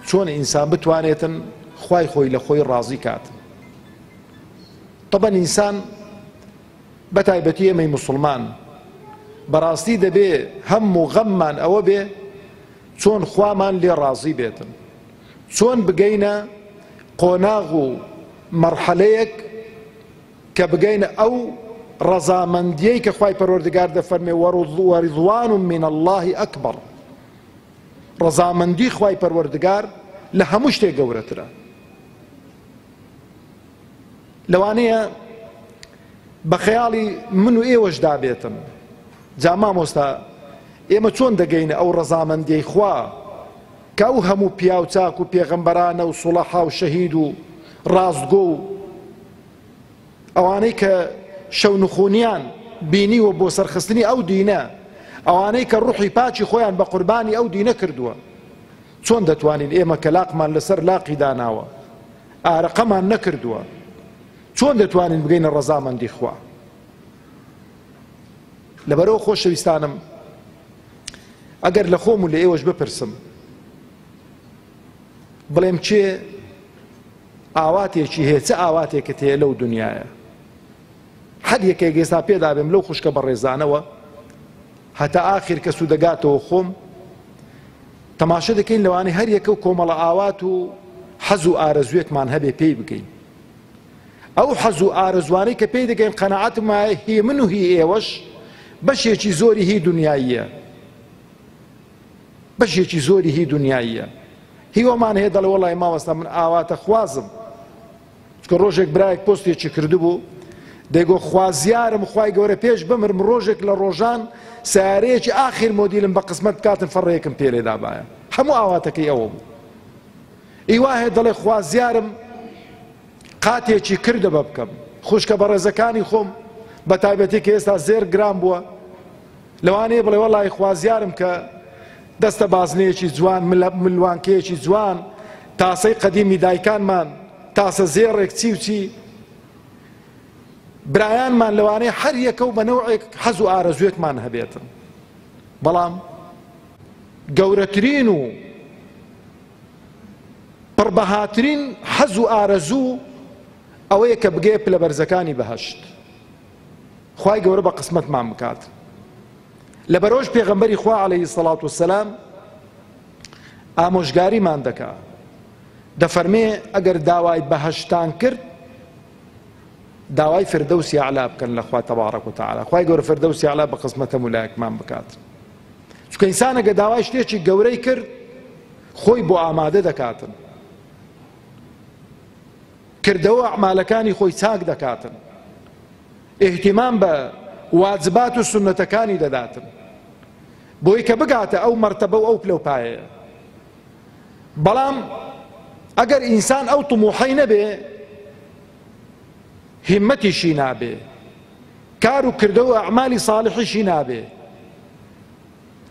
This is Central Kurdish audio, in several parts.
چۆن ئینسان بتوانێتن خوای خۆی لە خۆی ڕازی کاتن. طبعا ئینسان بەتایبەتی ئێمەی موسڵمان بەڕاستی دەبێ هەم و غەممان ئەوە بێ چۆن خوامان لێ ڕازی بێتن، چۆن بگەینە قۆناغ و مەرحەلەیەک کە بگەینە ئەو ڕەزامەندیەی کە خوای پەروەردگار دەفەرمێ وەڕضوان من الله ئەکبەر. ڕەزامەندی خوای پەروەردگار لە هەموو شتێک گەورەترە. لەوانەیە بە خەیاڵی من و ئێوەشدا بێتن جا مامۆستا ئێمە چۆن دەگەینە ئەو ڕەزامەندیەی خوا کە ئەو هەموو پیا و چاک و پێغەمبەرانە و سوڵەحا و شەهید و ڕاستگۆ و ئەوانەی کە شەونخونیان بینیوە بۆ سەرخستنی ئەو دینە، ئەوانەی کە ڕوحی پاچی خۆیان بە قوربانی ئەو دینە کردووە، چۆن دەتوانین ئێمە کە لاقمان لەسەر لاقی داناوە ئارەقەمان نەکردووە چۆن دەتوانین بگەینە ڕەزامەندی خوا؟ لەبەرەوە خۆشەویستانم ئەگەر لە خۆم و لە ئێوەش بپرسم بڵێم چێ ئاواتێکی هەیە، چه ئاواتێکت هەیە لەو دنیاە، هەر یەکێک ئێستا پێدا بێم لەو خوشکە بەڕێزانەوە هەتا ئاخر کە سوودەگاتەوە خۆم تەماشە دەکەین لەوانەی هەر یەکە و کۆمەڵە ئاوات و حەز و ئارەزوێکمان هەبێ پێی بگەین. ئەو حەز و ئارەزوانەی کە پێی دەگەین قەنەعەتم وایە هی من و هی ئێوەش بەشێکی زۆری هی دنیاییە، بەشێکی زۆری هی دنیاییە. هیوەمان هەیە دەڵێ وەڵای ماوەستا من ئاواتە خوازم، چکە ڕۆژێک برایەک پۆستێکی کردبوو دەیگۆ خوازیارم خوای گەورە پێش بمرم ڕۆژێک لە ڕۆژان سیارەیەکی ئاخر مۆدیلم بە قسمەت کاتن فەڕەیەکم پێ لێدا بایە. هەموو ئاواتەکەی ئەوە بوو. ئیوا هەیە دەڵێ خوازیارم قاتێکی کردە بە بکەم، خوشکە بەڕێزەکانی خۆم بە تایبەتی کە ئێستا زێر گرام بووە لەوانەیە بڵێ وەڵای خوازیارم کە دەستە بازنەیەکی جوان ملوانکەیەکی جوان تاسەی قەدیمی دایکانمان تاسە زێڕێک چی و چی برایانمان لەوانەیە هەر یەکە و بە نەوعێک حەز و ئارەزوێکمان هەبێتن، بەڵام گەورەترین و پڕبەهاترین حەز و ئارەزوو ئەوەیە کە بگێ پلە بەرزەکانی بەهەشت، خوای گەورە بە قسمەتمان بکات. لەبەرەوەش پێغەمبەری خوا عەلەیهی سەڵات وسەلام ئامۆژگاریمان دەکا دەفەرمێ ئەگەر داوای بەهەشتان کرد داوای فردەوسی ئەعلا بکەن لە خوا تەبارەک و تەعالا، خوای گەورە فردەوسی ئەعلا بە قسمەتە مولایەکمان بکات. چونکە ئینسان ئەگە داوای شتێکی گەورەی کرد خۆی بۆ ئامادە دەکاتن، کردەوە ئەعمالەکانی خۆی چاک دەکاتن، ئیهتیمام بە واجبات و سنەتەکانی دەداتن بۆی کە بگاتە ئەو مەرتەبە و ئەو پلەپایەیە. بەڵام ئەگەر ئینسان ئەو طموحەی نەبێ هیمەتیشی نابێ کار و کردەوە ئەعمالی ساڵحیشی نابێ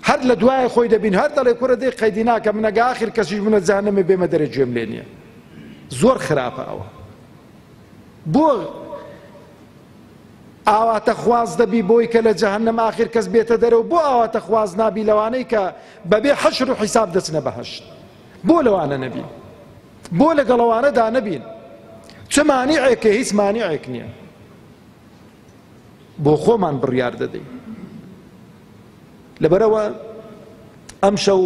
هەر لە دوایە خۆی دەبین هەر دەڵێ کوڕە دەی قەیدی ناکە من ئەگە ئاخر کەسیش بوونە جەهەنەمێ بێمە دەرێ گوێم لێ نییە. زۆر خراپە ئەوە. بۆ ئاواتە خواز دەبی بۆی کە لە جەهەنەم ئاخر کەس بێتە دەرەوە؟ بۆ ئاواتە خواز نابی لەوانەی کە بەبێ حەشر و حیساب دەچنە بەهەشت؟ بۆ لەوانە نەبین؟ بۆ لەگەڵەوانەدا نەبین؟ چه مانیعێکە؟ هیچ مانیعێک نییە. بۆ خۆمان بڕیار دەدەین. لەبەرەوە ئەم شەو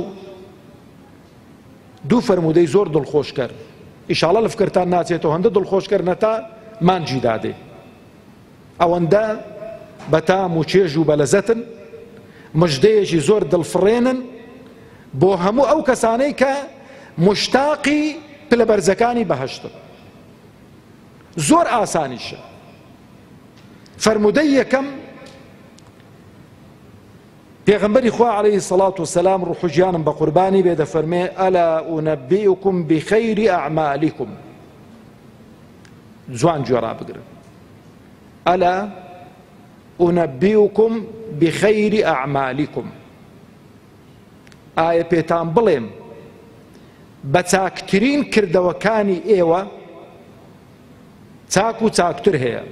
دوو فەرموودەی زۆر دڵخۆشکەر ئیشاڵە لە فکرتان ناچێتەوە، هەندە دڵخۆشکەرنەتا مانجی دادێ، ئەوەندە بەتام و چێژ و بەلەزەتن، مژدەیەکی زۆر دڵفڕێنن بۆ هەموو ئەو کەسانەی کە مشتاقی پلە بەرزەکانی بەهەشتن. زۆر ئاسانیشە. فەرموودەی یەکەم پێغەمبەری خوا عەلەیهی سەڵات وسەلام ڕوح و گیانم بە قوربانی بێ دەفەرمێ ئەلا ئونەبیئوکم بخەیری ئەعمالیکم. جوان گوێڕا بگرن. ئەلا ئونەبیئوکم بخەیری ئەعمالیکم. ئایا پێتان بڵێم بە چاکترین کردەوەکانی ئێوە؟ چاک و چاکتر هەیە.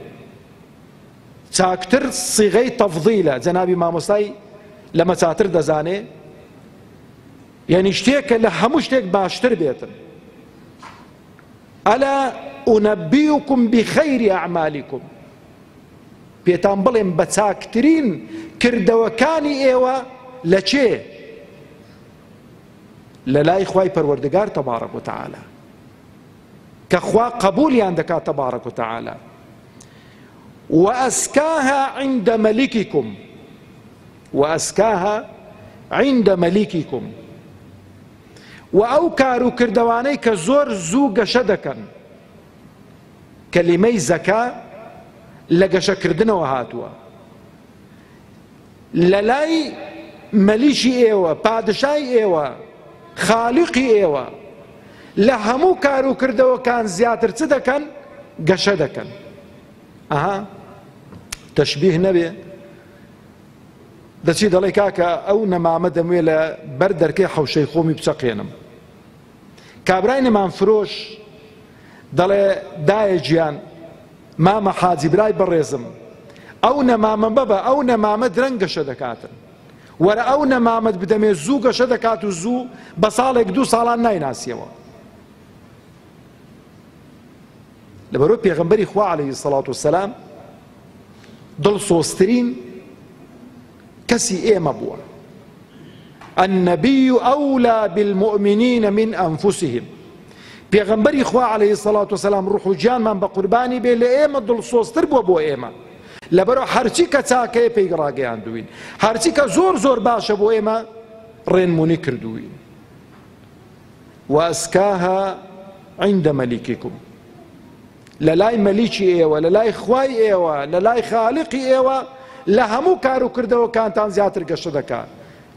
چاکتر سیغەی تەفضیلە، جەنابی مامۆستای لەمە چاتر دەزانێ یعنی شتێکە لە هەموو شتێک باشتر بێتن. ئەلا ئونەبیوکم بخەیری ئەعمالیکم، پێتان بڵێم بە چاکترین کردەوەکانی ئێوە لە چێ؟ لە لای خوای پەروەردگار تەبارەک و تەعالا، کە خوا قبولیان دەکات تەبارەک و تەعالا. وأزكاها عند ملككم، وأزكاها عند ملككم. وأو كارو كردواني كزور زو قشة دكن، كلمة زكاة لقشة كردنا وهاتوا للاي مليشي ايوه بادشاي ايوه خالقي ايوه لهمو كارو كردو كان زياتر تدكن قشة دكن. تشبيه نبي دەچی دەڵێ کاکە ئەو نەمامە دەموێ لە بەر دەرکەی حەوشەی خۆمی بچەقێنم. کابرای نەمان فرۆش دەڵێ دایە گیان مامە حاجی برای بەڕێزم، ئەو نەمامە بەبە ئەو نەمامە درەنگ گەشە دەکاتن، وەرە ئەو نەمامەت بدەمێ زوو گەشە دەکات و زوو بە ساڵێک دوو ساڵان نایناسیەوە. لەبەرەوەی پێغەمبەری خوا عەلەیهی سەڵات وەسەلام دڵسۆزترین کەسی ئێمە بووە. النبي أولى بالمؤمنين من أنفسهم. پێغەمبەری خوا عەلەیهی سەڵات وەسەلام ڕوح و گیانمان بە قوربانی بێ لە ئێمە دڵسۆزتر بووە بۆ ئێمە، لەبەرەوە هەرچی کە چاکەیە پێی ڕاگەیاندوین، هەرچی کە زۆر زۆر باشە بۆ ئێمە ڕێنمونی کردووین. وأزكاها عند ملككم، لە لای مەلیکی ئێوە، لە لای خوای ئێوە، لە لای خالقی ئێوە لە هەموو کار و کردەوەکانتان زیاتر گەشە دەکات،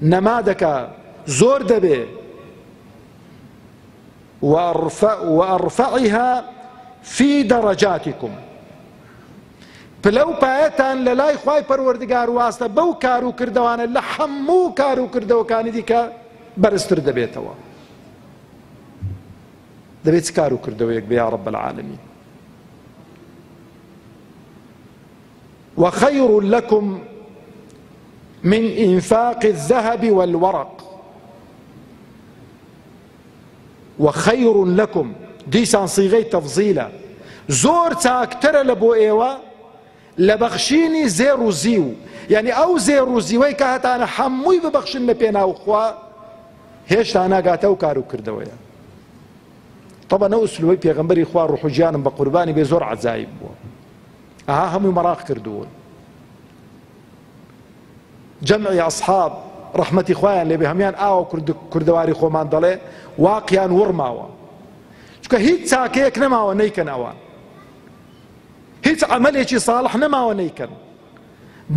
نەما دەکات، زۆر دەبێ. وأرفعها في درجاتكم، پلەو پایەتان لە لای خوای پەروەردگار واستە بەو کار و کردەوانە لە هەموو کار و کردەوەکانی دیکە بەرزتر دەبێتەوە. دەبێت چ کار و کردەوەیەک بێ یا رب العالمین. وخير لكم من إنفاق الذهب والورق. وخير لكم ديسان صيغي تفضيلة زور تاكتر لبو ايوه لبخشيني زيرو زيو، يعني او زيرو زيوي كهتانا حموي ببخشن بينا وخوا هيش تانا قاتو كارو كردويا. طبعا اسلوبي بيغمبري اخوان روحو جانم بقرباني بزور عزايب هم مراق كردون. جمعي اصحاب رحمتي خوان اللي بهميان كردواري خومان دلي واقيان ورماوا چونکە هیچ چاکەیەک نەماوە نەیکەن ئەوان، هیچ عەمەلێکی ساڵح نەماوە نەیکەن،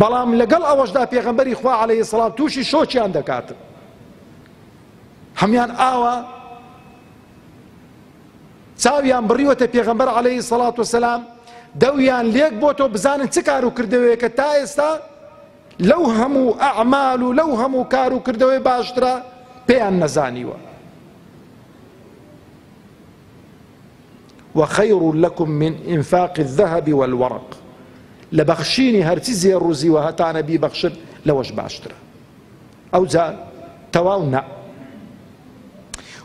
بەڵام لەگەڵ ئەوەشدا پێغەمبەری خوا عەلەیهی سەڵام تووشی شۆچیان دەکاتن. هەمیان ئاوە چاویان بڕیوەتە پێغەمبەر عەلەیهی سەڵات وەسەلام، دەویان لێک بۆ تۆ بزانن چ کار و کردەوەیەکە تا ئێستا لەو هەموو ئەعمال و لەو هەموو کار و کردەوەی باشترە پێیان نەزانیوە. وخير لكم من إنفاق الذهب والورق، لبخشيني هرتي زي الرزي وهتانا بي بخشن لوش باشترا أو زال تواونا.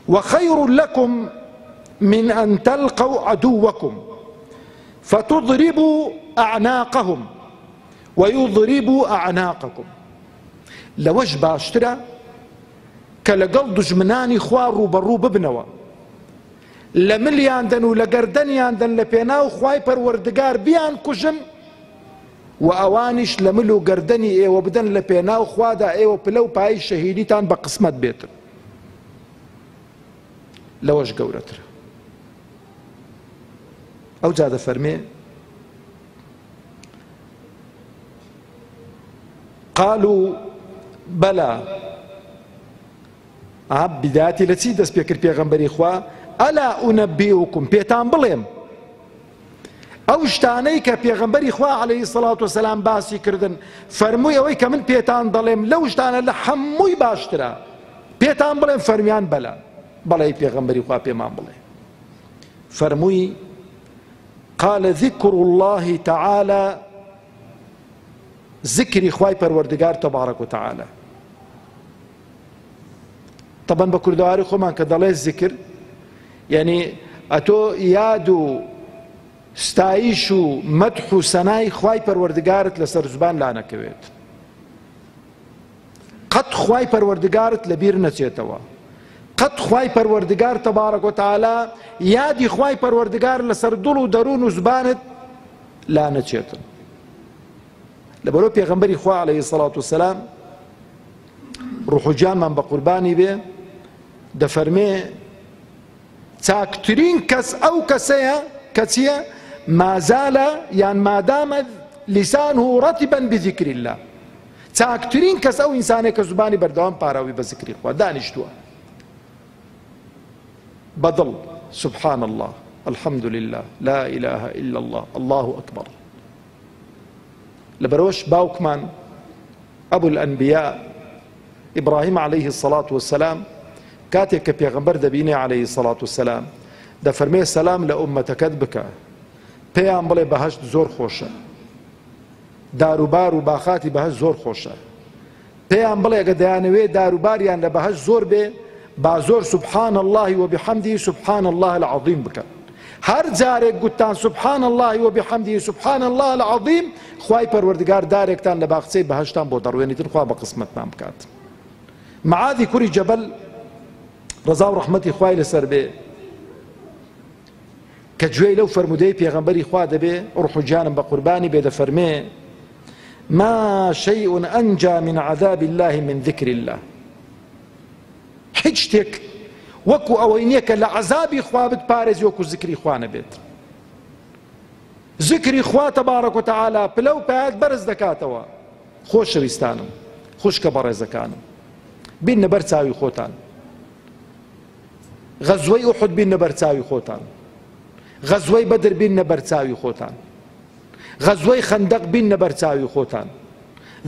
وخير لكم من أن تلقوا عدوكم فتضربوا أعناقهم ويضربوا أعناقكم. لوش باشترا كالقل دجمناني خوار روبرو ببنوا لملياندن و لگردنیاندن لپێناو خوای پەروەردگار بیان کوژن و ئەوانیش لەمل و گردنی ئێوە بدەن لە پێناو خوادا ئێوە پلە و پای شەهیدیتان بە قسمەت بێتن. لەوەش گەورەترە. ئەو جا دەفەرمێ قالوا بەلا بداەتی لە چی دەست پێ کرد پێغەمبەری خوا؟ ئەلا ئونەبیوکم، پێتان بڵێم ئەو شتانەی کە پێغەمبەری خوا عەلەیهی سەڵات وەسەلام باسی کردن، فەرمووی ئەوەی کە من پێتان دەڵێم لەو شتانە لە هەمووی باشترە، پێتان بڵێم؟ فەرمیان بەلا. بەڵێ پێغەمبەری خوا پێمان بڵێ. فەرمووی قال ذكر الله تعالى، ذكری خوای پەروەردگار تەبارەک و تەعالە، طبعا بە کوردەواری خۆمان کە دەڵێ زیکر یعنی ئەتۆ یاد و ستایش و مەدح و سەنای خوای پەروەردگارت لەسەر زوبان لا نەکەوێت، قەت خوای پەروەردگارت لەبیر نەچێتەوە، قەت خوای پەروەردگار تەبارەک و تەعالا یادی خوای پەروەردگار لەسەر دڵ و دەروون و زبانت لا نەچێتن. لەبەرەوە پێغەمبەری خوا عەلەیهی سەڵات وسەلام ڕوح و جانمان بە قوربانی بێ دەفەرمێ چاکترین کەس ئەو کەسەیە کە چییە؟ مازالە یان مادامە لیسانه ڕەتیبەن بذیکری الله، چاکترین کەس ئەو ئینسانێک کە زوبانی بەردەوام پاراوی بە زیکری خوا دانیشتووە بەدڵ سبحان الله الحمد لله لا إله إلا الله الله أكبر. لبروش باوكمان أبو الأنبياء إبراهيم عليه الصلاة والسلام كاتك بيغمبر دبيني عليه الصلاة والسلام دا فرمي سلام لأمتك بك بيان بلي بهشت زور خوشة داروبار و باخاتي بهشت زور خوشة بيان بلي قديانوي داروبار يعني لبهشت زور بي بازور سبحان الله وبحمده سبحان الله العظيم بك هر جارێک گوتان سبحان الله وبحمده سبحان الله العظيم خوای پەروەردگار دارێکتان لە باخچەی بەهەشتان بۆ دەڕوێنیتن خوا بە قسمەتمان بکات. معاذی کوڕی جەبەل ڕەزا و ڕەحمەتی خوای لەسەر بێ کە گوێی لەو فەرمودەی پێغەمبەری خوا دەبێ ڕوح و جانم بە قوربانی بێ دەفەرمێ ما شيء أنجى من عذاب الله من ذكر الله، هیچ شتێک وەکو ئەوەی نییە کە لە عەزابی خوا بتپارێزی وەکو زیکری خوا نەبێت. زیکری خوا تەبارەک و تەعالا پلە و پایات بەرز دەکاتەوە. خۆشەویستانم خوشکە بەڕێزەکانم بینە بەر چاوی خۆتان، غەزوەی ئوحود بینە بەر چاوی خۆتان، غەزوەی بەدر بینە بەر چاوی خۆتان، غەزوەی خەندەق بینە بەر چاوی خۆتان،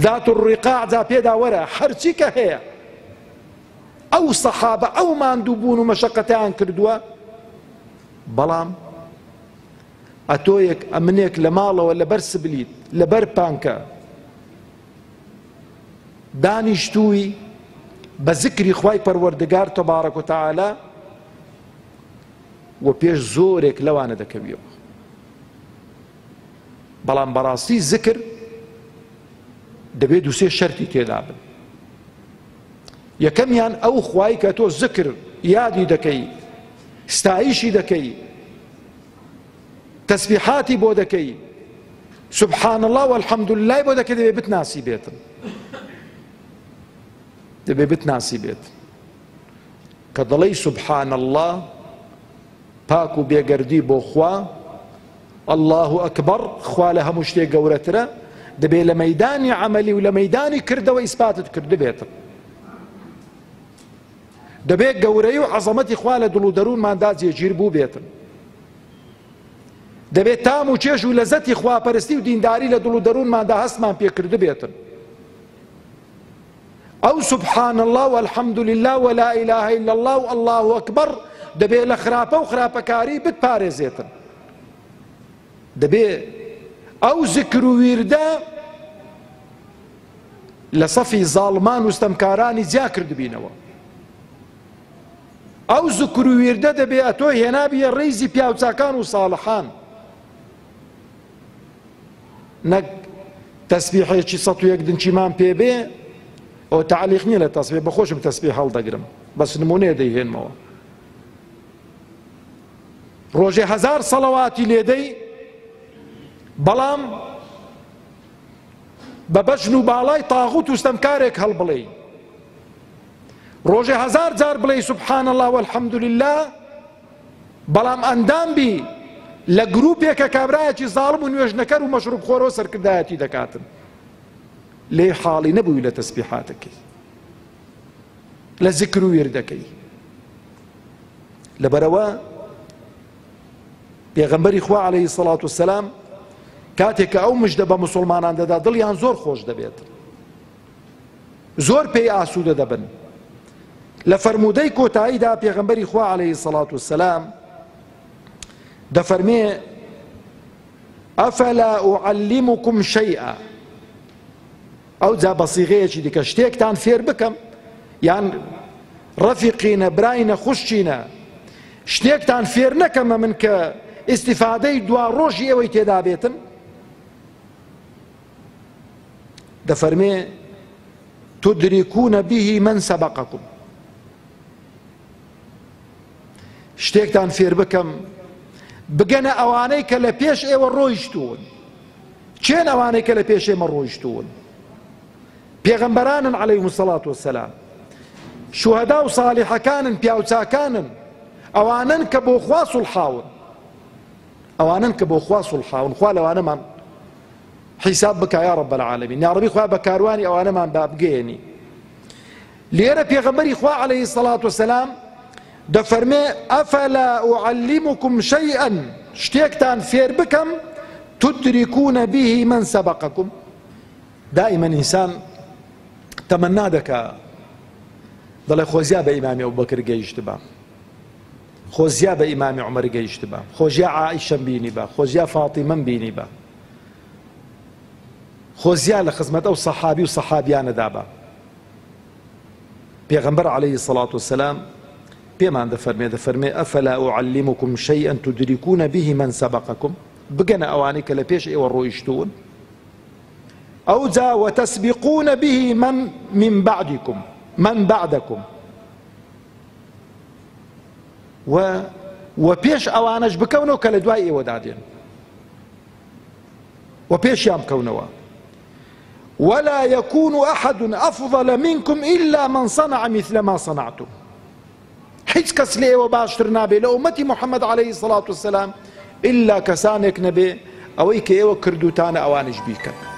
ذات الرقاع جا پێدا وەرە هەرچی کە هەیە ئەو سەحابە ئەو ماندووبوون و مەشەقەتیان کردووە، بەڵام ئەتۆیەک ئەمنێک لە ماڵەوە لەبەر سبلیت لەبەر پانکە دانیشتووی بە زیکری خوای پەروەردگار تەبارەک و تەعالا و پێش زۆرێک لەوانە دەکەویەوە. بەڵام بەڕاستی زیکر دەبێت دووسێ شەرتی تێدا بن. یەکەمیان ئەو خوای کە تۆ زیکر یادی دەکەی، ستایشی دەکەی، تەسبیحاتی بۆ دەکەی، سبحان الله والحمد لله بۆ دەکەی، دەبێت بتناسی بێتن، دەبێت بتناسی بێت کە دەڵێی سبحان الله پاک و بێگەردی بۆ خوا، الله ئەکبەر خوا لە هەموو شتێک گەورەترە، دەبێت لە مەیدانی عەمەلی و لە مەیدانی کردەوە ئیسپاتت کرد بێتن. دەبێت گەورەی و عەزەمەتی خوا لە دڵ و دەروونماندا جێگیر بوو بێتن. دەبێت تام و چێژ و لەزەتی خواپەرستی و دینداری لە دڵ و دەروونماندا هەستمان پێکرد بێتن. ئەو سبحان الله والحمد لله ولا إله إلا الله والله أكبر دەبێت لە خراپە و خراپەکاری بتپارێزێتن. دەبێت ئەو زیکر و ویردە لە سەفی زاڵمان و ستەمکارانی جیا کردبینەوە. ئەو زیکر و ویردە دەبێت ئەتۆ هێنابیە ڕێیزی پیاوچاکان و ساڵحان، نەک تەسبیحێکی 101 دنچیمان پێ بێ ئەو تعلیق نییە لە تەسبیح، بەخۆشم تەسبیح هەڵدەگرم بەس نمونەیە دەیهێنمەوە. ڕۆژێ 1000 سەڵەواتی لێدەی، بەڵام بە بەجن و باڵای تاغوت و ستەمکارێک هەڵبڵێی، ڕۆژێ 1000 جار بڵێی سبحان الله والحمد لله، بەڵام ئەندام بی لە گروپێکە کابرایەکی زاڵم و نوێژنەکەر و مەشروب خۆرەوە سەرکردایەتی دەکاتن، لێ حاڵی نەبووی لە تەسبیحاتەکەی، لە زیکر و ویردەکەی. لەبەرەوە پێغەمبەری خوا عەلەیهی سەڵات وسەلام کاتێک کە ئەو مژدە بە موسڵمانان دەدا دڵیان زۆر خۆش دەبێت، زۆر پێی ئاسوودە دەبن. لە فەرموودەی کۆتاییدا پێغەمبەری خوا عەلەیهی سەڵات وسەلام دەفەرمێ ئەفەلا ئوعەللیمکم شەیئا، ئەو جا بە سیغەیەکی دیکە شتێکتان فێر بکەم، یان ڕەفیقینە براینە خوشچینە شتێکتان فێر نەکەمە من کە ئیستیفادەی دوا ڕۆژی ئێوەی تێدا بێتن دەفەرمێ تدركون به من سبقكم شتێکتان فێر بکەم بگەنە ئەوانەی کە لە پێش ئێوە ڕۆیشتوون چێن ئەوانەی کە لە پێش ئێمە ڕۆیشتوون پێغەمبەرانن عەلەیهیمو سەڵات وەسەلام شوهەدا و ساڵیحەکانن پیاوچاکانن ئەوانن کە بۆ خوا سوڵحاون ئەوانن کە بۆ خوا سوڵحاون خوا لەوانەمان حیساب بکە یا رب العالمین یا ڕەبی خوا بە کاروانی ئەوانەمان بابگەێنی لێرە پێغەمبەری خوا عەلەیهی سەڵات وەسەلام دەفەرمێ ئەفەلا ئوعەللیمکم شەیئا شتێکتان فێر بکەم تدركون به من سبقكم دائما ئینسان تەمەنا دەکا دەڵێ خۆزیا بە ئیمامی ئەبوبەکر گەیشت بە خۆزیا بە ئیمامی عومەر گەیشت بە خۆزیا عائیشەم بینی بە خۆزیا فاتیمەم بینی بە خۆزیا لە خزمەت ئەو سەحابی و سەحابیانەدا بە پێغەمبەر عەلەیهی سەڵات وەسەلام پێمان دەفەرمێ ئەفەلا ئوعەللیمکم شەیئا تدركون به من سبقكم بگەنە ئەوانەی کە لە پێش ئێوە ڕۆیشتوون ئەو جا وتسبقون به من بعدكم و پێش ئەوانەش بکەونەوە کە لە دوای ئێوەدا دێن و پێشیان بکەونەوە ولا يكون أحد أفضل منكم إلا من صنع مثل ما صنعتم هیچ کەس لە ئێوە باشتر نابێ لە ئومەتی محەممەد عەلەیهی سەڵات وەسەلام ئیلا کەسانێک نەبێ ئەوەی کە ئێوە کردوتانە ئەوانش بیکەن